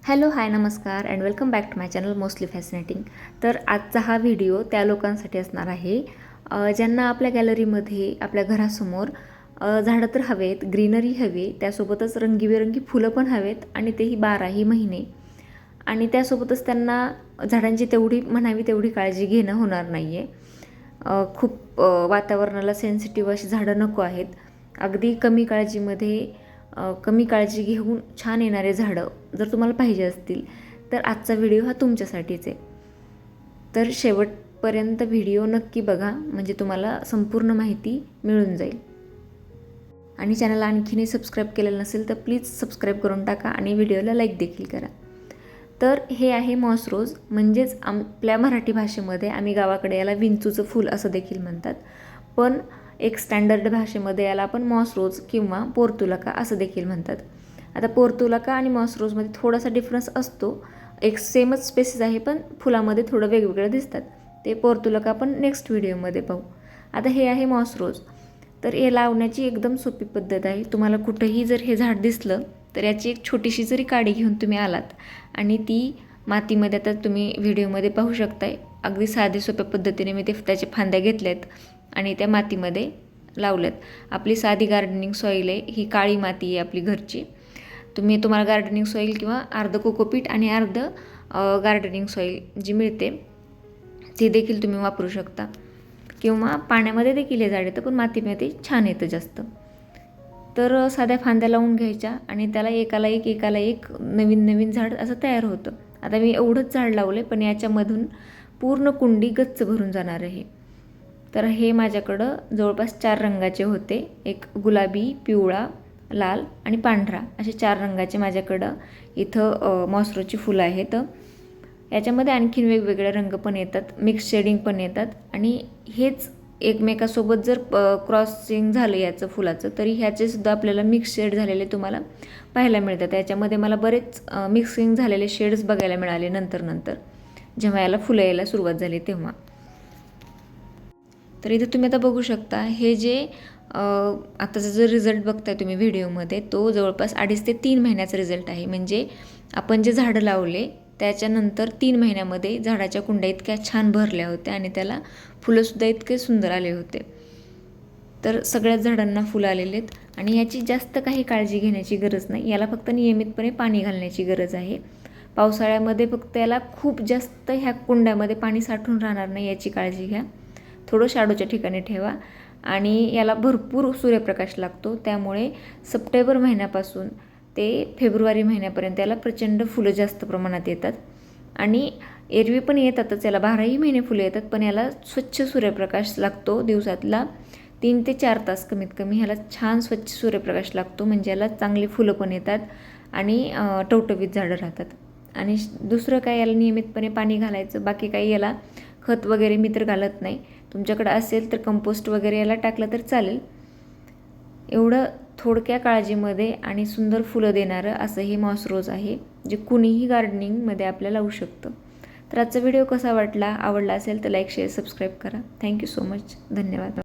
Hello hi नमस्कार and welcome back to my channel mostly fascinating. तर आजचा हा व्हिडिओ त्या लोकांसाठी असणार आहे ज्यांना आपल्या गॅलरीमध्ये आपल्या घरासमोर झाडं तर हवेत, ग्रीनरी हवी, त्यासोबतच रंगीबेरंगी फुलं पण हवेत आणि तेही 12ही महिने. आणि त्यासोबतच त्यांना झाडांची तेवढी म्हणावी तेवढी काळजी घेणं होणार नाही आहे. खूप वातावरणाला सेन्सिटिव्ह अशी झाडं नको आहेत. अगदी कमी काळजी घेऊन छान येणारे झाडं जर तुम्हाला पाहिजे असतील तर आजचा व्हिडिओ हा तुमच्यासाठीच आहे. तर शेवटपर्यंत व्हिडिओ नक्की बघा, म्हणजे तुम्हाला संपूर्ण माहिती मिळून जाईल. आणि चॅनलला आणखीनही सबस्क्राईब केलेलं नसेल तर प्लीज सबस्क्राईब करून टाका आणि व्हिडिओला लाईक देखील करा. तर हे आहे मॉस रोज, म्हणजेच आपल्या मराठी भाषेमध्ये आम्ही गावाकडे याला विंचूचं फूल असं देखील म्हणतात, पण एक स्टँडर्ड भाषेमध्ये याला आपण मॉस रोज किंवा पोर्तुलाका असं देखील म्हणतात. आता पोर्तुलाका आणि मॉस रोजमध्ये थोडासा डिफरन्स असतो, एक सेमच स्पेसिस आहे पण फुलामध्ये थोडं वेगवेगळं दिसतात. ते पोर्तुलाका आपण नेक्स्ट व्हिडिओमध्ये पाहू. आता हे आहे मॉस रोज. तर हे लावण्याची एकदम सोपी पद्धत आहे. तुम्हाला कुठंही जर हे झाड दिसलं तर याची एक छोटीशी जरी काडी घेऊन तुम्ही आलात आणि ती मातीमध्ये, आता तुम्ही व्हिडिओमध्ये पाहू शकताय, अगदी साधे सोप्या पद्धतीने मी त्याचे फांद्या घेतल्यात आणि त्या मातीमध्ये लावल्यात. आपली साधी गार्डनिंग सॉईल आहे ही, काळी माती आहे आपली घरची. तुम्हाला गार्डनिंग सॉईल किंवा अर्ध कोकोपीट आणि अर्ध गार्डनिंग सॉईल जी मिळते ती देखील तुम्ही वापरू शकता, किंवा पाण्यामध्ये देखील हे झाड येतं पण मातीमध्ये छान येतं जास्त. तर साध्या फांद्या लावून घ्यायच्या आणि त्याला एकाला एक नवीन झाड असं तयार होतं. आता मी एवढंच झाड लावलं आहे पण याच्यामधून पूर्ण कुंडी गच्च भरून जाणार आहे. तर हे माझ्याकडं जवळपास 4 रंगाचे होते, एक गुलाबी, पिवळा, लाल आणि पांढरा, असे 4 रंगाचे माझ्याकडं इथं मॉसरोची फुलं आहेत. याच्यामध्ये आणखीन वेगवेगळे रंग पण येतात, मिक्स शेडिंग पण येतात. आणि हेच एकमेकासोबत जर क्रॉसिंग झालं याचं फुलाचं तरी ह्याचेसुद्धा आपल्याला मिक्स शेड झालेले तुम्हाला पाहायला मिळतात. याच्यामध्ये मला बरेच मिक्सिंग झालेले शेड्स बघायला मिळाले नंतर जेव्हा याला फुलं यायला सुरुवात झाली तेव्हा. तर इथे तुम्ही आता बघू शकता, हे जे आताचा जो रिझल्ट बघताय तुम्ही व्हिडिओमध्ये तो जवळपास 2.5 ते 3 महिन्याचा रिझल्ट आहे. म्हणजे आपण जे झाडं लावले त्याच्यानंतर 3 महिन्यामध्ये झाडाच्या कुंड्या इतक्या छान भरल्या होत्या आणि त्याला फुलंसुद्धा इतके सुंदर आले होते. तर सगळ्याच झाडांना फुलं आलेले आहेत आणि याची जास्त काही काळजी घेण्याची गरज नाही. याला फक्त नियमितपणे पाणी घालण्याची गरज आहे. पावसाळ्यामध्ये फक्त याला खूप जास्त ह्या कुंड्यामध्ये पाणी साठून राहणार नाही याची काळजी घ्या. थोडं शॅडोच्या ठिकाणी ठेवा आणि याला भरपूर सूर्यप्रकाश लागतो. त्यामुळे सप्टेंबर महिन्यापासून ते फेब्रुवारी महिन्यापर्यंत याला प्रचंड फुलं जास्त प्रमाणात येतात. आणि एरवी पण येतातच, याला 12ही महिने फुलं येतात, पण याला स्वच्छ सूर्यप्रकाश लागतो. दिवसातला 3 ते 4 तास कमीत कमी ह्याला छान स्वच्छ सूर्यप्रकाश लागतो, म्हणजे याला चांगली फुलं पण येतात आणि टवटवीत झाडं राहतात. आणि दुसरं काय, याला नियमितपणे पाणी घालायचं, बाकी काही याला खत वगैरे मी तर घालत नाही. तुमच्याकडे असेल तर कंपोस्ट वगैरे याला टाकलं तर चालेल. एवढं थोडक्या काळजीमध्ये आणि सुंदर फुलं देणारं असं हे मॉस रोज आहे, जे कुणीही गार्डनिंगमध्ये आपल्याला लावू शकतं. तर आजचा व्हिडिओ कसा वाटला, आवडला असेल तर लाईक, शेअर, सबस्क्राईब करा. Thank you so much. धन्यवाद.